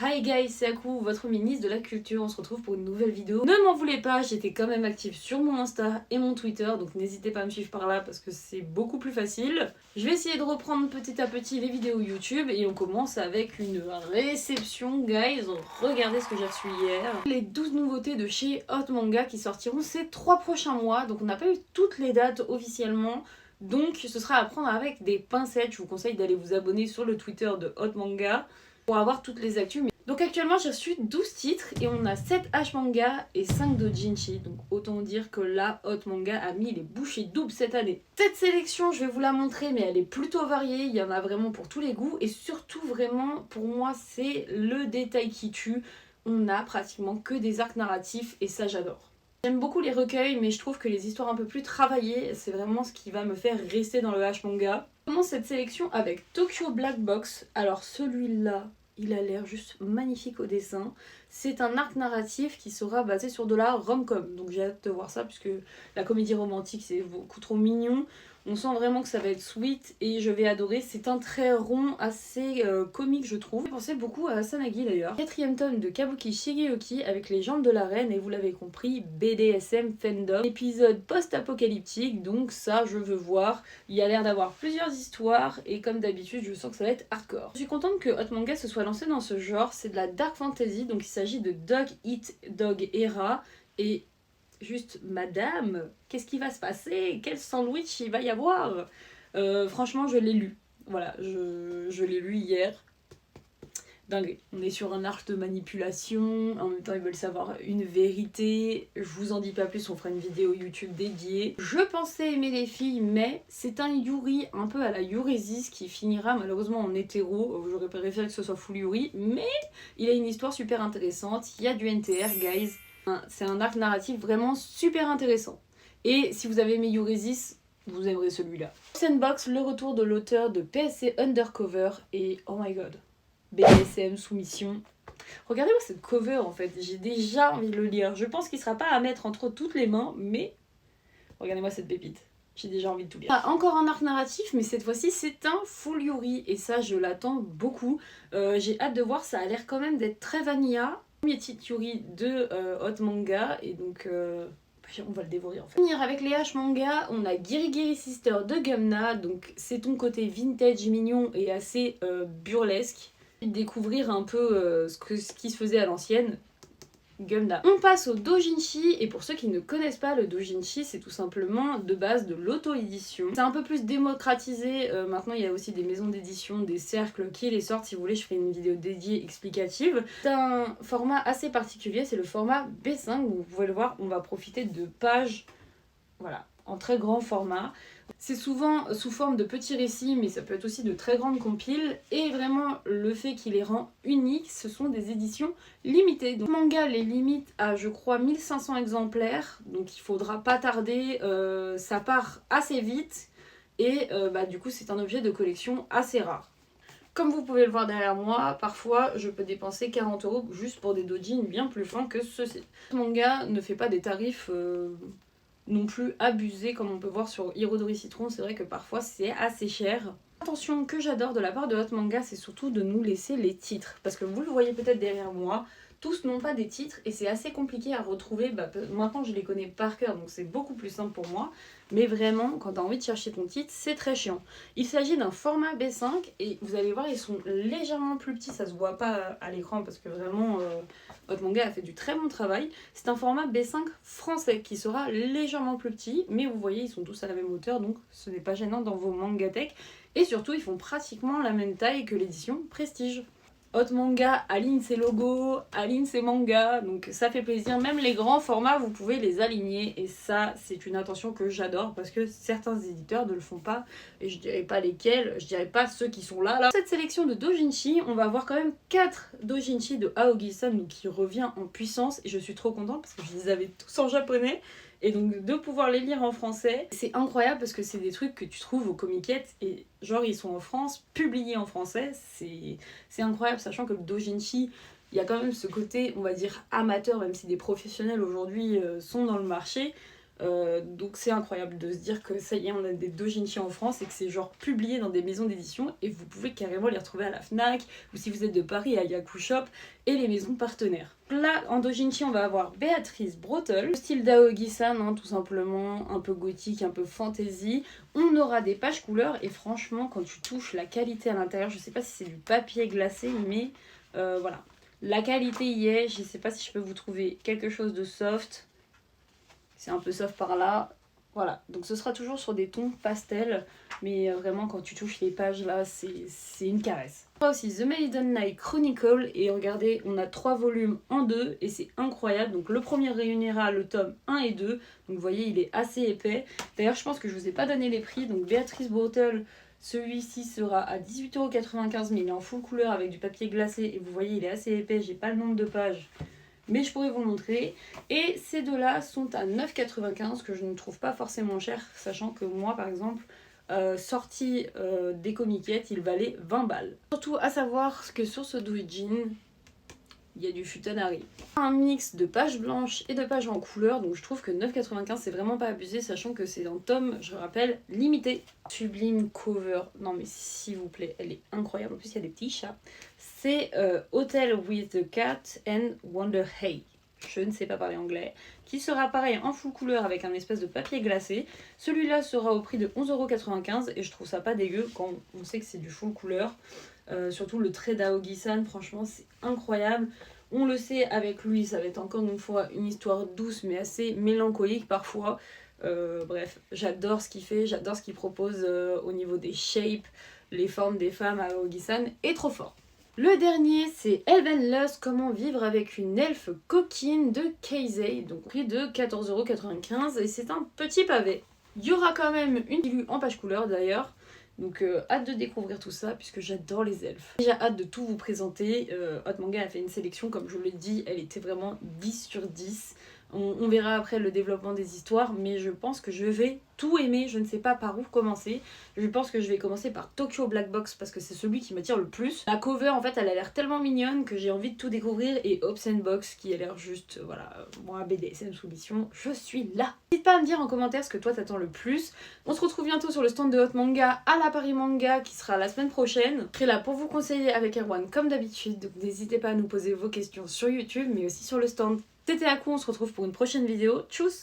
Hi guys, c'est Aku, votre ministre de la culture, on se retrouve pour une nouvelle vidéo. Ne m'en voulez pas, j'étais quand même active sur mon Insta et mon Twitter, donc n'hésitez pas à me suivre par là parce que c'est beaucoup plus facile. Je vais essayer de reprendre petit à petit les vidéos YouTube et on commence avec une réception, guys. Regardez ce que j'ai reçu hier. Les 12 nouveautés de chez Hot Manga qui sortiront ces 3 prochains mois, donc on n'a pas eu toutes les dates officiellement. Donc ce sera à prendre avec des pincettes, je vous conseille d'aller vous abonner sur le Twitter de Hot Manga pour avoir toutes les actus. Donc actuellement j'ai reçu 12 titres et on a 7 H-manga et 5 doujinshi. Donc autant dire que là, Hot Manga a mis les bouchées doubles cette année. Cette sélection, je vais vous la montrer, mais elle est plutôt variée. Il y en a vraiment pour tous les goûts. Et surtout vraiment, pour moi, c'est le détail qui tue. On a pratiquement que des arcs narratifs et ça j'adore. J'aime beaucoup les recueils, mais je trouve que les histoires un peu plus travaillées, c'est vraiment ce qui va me faire rester dans le H-manga. Je commence cette sélection avec Tokyo Black Box. Alors celui-là, il a l'air juste magnifique au dessin. C'est un arc narratif qui sera basé sur de la rom-com. Donc j'ai hâte de voir ça puisque la comédie romantique c'est beaucoup trop mignon. On sent vraiment que ça va être sweet et je vais adorer. C'est un trait rond assez comique je trouve. J'ai pensé beaucoup à Asanagi d'ailleurs. 4e tome de Kabuki Shigeoki avec les jambes de la reine et vous l'avez compris, BDSM fandom. Épisode post-apocalyptique, donc ça je veux voir. Il y a l'air d'avoir plusieurs histoires et comme d'habitude je sens que ça va être hardcore. Je suis contente que Hot Manga se soit lancé dans ce genre. C'est de la dark fantasy, donc il s'agit de Dog Eat Dog Era et juste madame, qu'est-ce qui va se passer? Quel sandwich il va y avoir? Franchement je l'ai lu, voilà, je l'ai lu hier. Dingue, on est sur un arc de manipulation, en même temps ils veulent savoir une vérité, je vous en dis pas plus, on fera une vidéo YouTube dédiée. Je pensais aimer les filles, mais c'est un Yuri un peu à la Yuresis qui finira malheureusement en hétéro, j'aurais préféré que ce soit full Yuri, mais il a une histoire super intéressante, il y a du NTR guys, c'est un arc narratif vraiment super intéressant. Et si vous avez aimé Yuresis, vous aimerez celui-là. Sandbox, le retour de l'auteur de PSC Undercover, et oh my god, BDSM, soumission. Regardez-moi cette cover en fait, j'ai déjà envie de le lire. Je pense qu'il sera pas à mettre entre toutes les mains, mais regardez-moi cette pépite. J'ai déjà envie de tout lire. Ah, encore un arc narratif, mais cette fois-ci c'est un full Yuri et ça je l'attends beaucoup. J'ai hâte de voir, ça a l'air quand même d'être très vanilla. Premier titre Yuri de Hot Manga et donc on va le dévorer en fait. Finir avec les H manga, on a Girigiri Sister de Gumna, donc c'est ton côté vintage mignon et assez burlesque. Découvrir un peu ce qui se faisait à l'ancienne. Gumna. On passe au doujinshi et pour ceux qui ne connaissent pas le doujinshi, c'est tout simplement de base de l'auto-édition. C'est un peu plus démocratisé, maintenant il y a aussi des maisons d'édition, des cercles qui les sortent, si vous voulez je ferai une vidéo dédiée explicative. C'est un format assez particulier, c'est le format B5, vous pouvez le voir, on va profiter de pages, voilà, en très grand format. C'est souvent sous forme de petits récits, mais ça peut être aussi de très grandes compiles. Et vraiment, le fait qui les rend uniques, ce sont des éditions limitées. Donc, le manga les limite à, je crois, 1500 exemplaires. Donc, il faudra pas tarder. Ça part assez vite. Et du coup, c'est un objet de collection assez rare. Comme vous pouvez le voir derrière moi, parfois je peux dépenser 40 € juste pour des doujins bien plus fins que ceux-ci. Ce manga ne fait pas des tarifs non plus abusé comme on peut voir sur Hirodori Citron, c'est vrai que parfois c'est assez cher. Attention que j'adore de la part de Hot Manga, c'est surtout de nous laisser les titres, parce que vous le voyez peut-être derrière moi, tous n'ont pas des titres et c'est assez compliqué à retrouver. Maintenant je les connais par cœur donc c'est beaucoup plus simple pour moi, mais vraiment quand tu as envie de chercher ton titre c'est très chiant. Il s'agit d'un format B5 et vous allez voir ils sont légèrement plus petits, ça se voit pas à l'écran parce que vraiment Hot Manga a fait du très bon travail. C'est un format B5 français qui sera légèrement plus petit, mais vous voyez ils sont tous à la même hauteur donc ce n'est pas gênant dans vos mangatech et surtout ils font pratiquement la même taille que l'édition Prestige. Hot Manga aligne ses logos, aligne ses mangas, donc ça fait plaisir. Même les grands formats, vous pouvez les aligner et ça, c'est une attention que j'adore parce que certains éditeurs ne le font pas et je dirais pas lesquels, je dirais pas ceux qui sont là. Cette sélection de doujinshi, on va avoir quand même 4 doujinshi de Aogi-san qui revient en puissance et je suis trop contente parce que je les avais tous en japonais. Et donc de pouvoir les lire en français, c'est incroyable parce que c'est des trucs que tu trouves aux comiquettes et genre ils sont en France, publiés en français, c'est incroyable sachant que le doujinshi, il y a quand même ce côté, on va dire, amateur, même si des professionnels aujourd'hui sont dans le marché. Donc c'est incroyable de se dire que ça y est, on a des doujinshi en France et que c'est genre publié dans des maisons d'édition et vous pouvez carrément les retrouver à la Fnac ou si vous êtes de Paris à Yaku Shop et les maisons partenaires. Là en doujinshi on va avoir Béatrice Bretel, style d'Aogi-san tout simplement, un peu gothique, un peu fantasy. On aura des pages couleurs et franchement quand tu touches la qualité à l'intérieur, je sais pas si c'est du papier glacé mais voilà. La qualité y est, je sais pas si je peux vous trouver quelque chose de soft. C'est un peu soft par là. Voilà, donc ce sera toujours sur des tons pastels, mais vraiment quand tu touches les pages là, c'est une caresse. On a aussi The Maiden Night Chronicle, et regardez, on a 3 volumes en 2, et c'est incroyable. Donc le premier réunira le tome 1 et 2, donc vous voyez, il est assez épais. D'ailleurs, je pense que je vous ai pas donné les prix, donc Béatrice Bretel, celui-ci sera à 18,95 €, mais il est en full couleur avec du papier glacé, et vous voyez, il est assez épais, j'ai pas le nombre de pages. Mais je pourrais vous le montrer. Et ces deux-là sont à 9,95 €, que je ne trouve pas forcément cher, sachant que moi, par exemple, sorti des comiquettes, il valait 20 balles. Surtout à savoir que sur ce doujin, il y a du futanari. Un mix de pages blanches et de pages en couleur, donc je trouve que 9,95 € c'est vraiment pas abusé, sachant que c'est un tome, je rappelle, limité. Sublime cover, non mais s'il vous plaît, elle est incroyable, en plus il y a des petits chats. C'est Hotel with the Cat and Wonder Hay, je ne sais pas parler anglais, qui sera pareil en full couleur avec un espèce de papier glacé. Celui-là sera au prix de 11,95 € et je trouve ça pas dégueu quand on sait que c'est du full couleur. Surtout le trait d'Aogi-san, franchement c'est incroyable. On le sait, avec lui ça va être encore une fois une histoire douce mais assez mélancolique parfois. Bref, j'adore ce qu'il fait, j'adore ce qu'il propose au niveau des shapes, les formes des femmes à Aogi-san est trop fort. Le dernier, c'est Elvenlust, comment vivre avec une elfe coquine de Keizei, donc prix de 14,95 € et c'est un petit pavé. Il y aura quand même une illu en page couleur d'ailleurs, donc hâte de découvrir tout ça puisque j'adore les elfes. Déjà hâte de tout vous présenter, Hot Manga a fait une sélection, comme je vous l'ai dit, elle était vraiment 10 sur 10. On verra après le développement des histoires, mais je pense que je vais tout aimer, je ne sais pas par où commencer. Je pense que je vais commencer par Tokyo Black Box parce que c'est celui qui m'attire le plus. La cover en fait elle a l'air tellement mignonne que j'ai envie de tout découvrir, et Obscene Box qui a l'air juste, voilà, moi BDSM soumission, je suis là. N'hésite pas à me dire en commentaire ce que toi t'attends le plus. On se retrouve bientôt sur le stand de Hot Manga à la Paris Manga qui sera la semaine prochaine. Je serai là pour vous conseiller avec Erwan comme d'habitude, donc n'hésitez pas à nous poser vos questions sur YouTube mais aussi sur le stand. C'était Aku, on se retrouve pour une prochaine vidéo. Tchuss!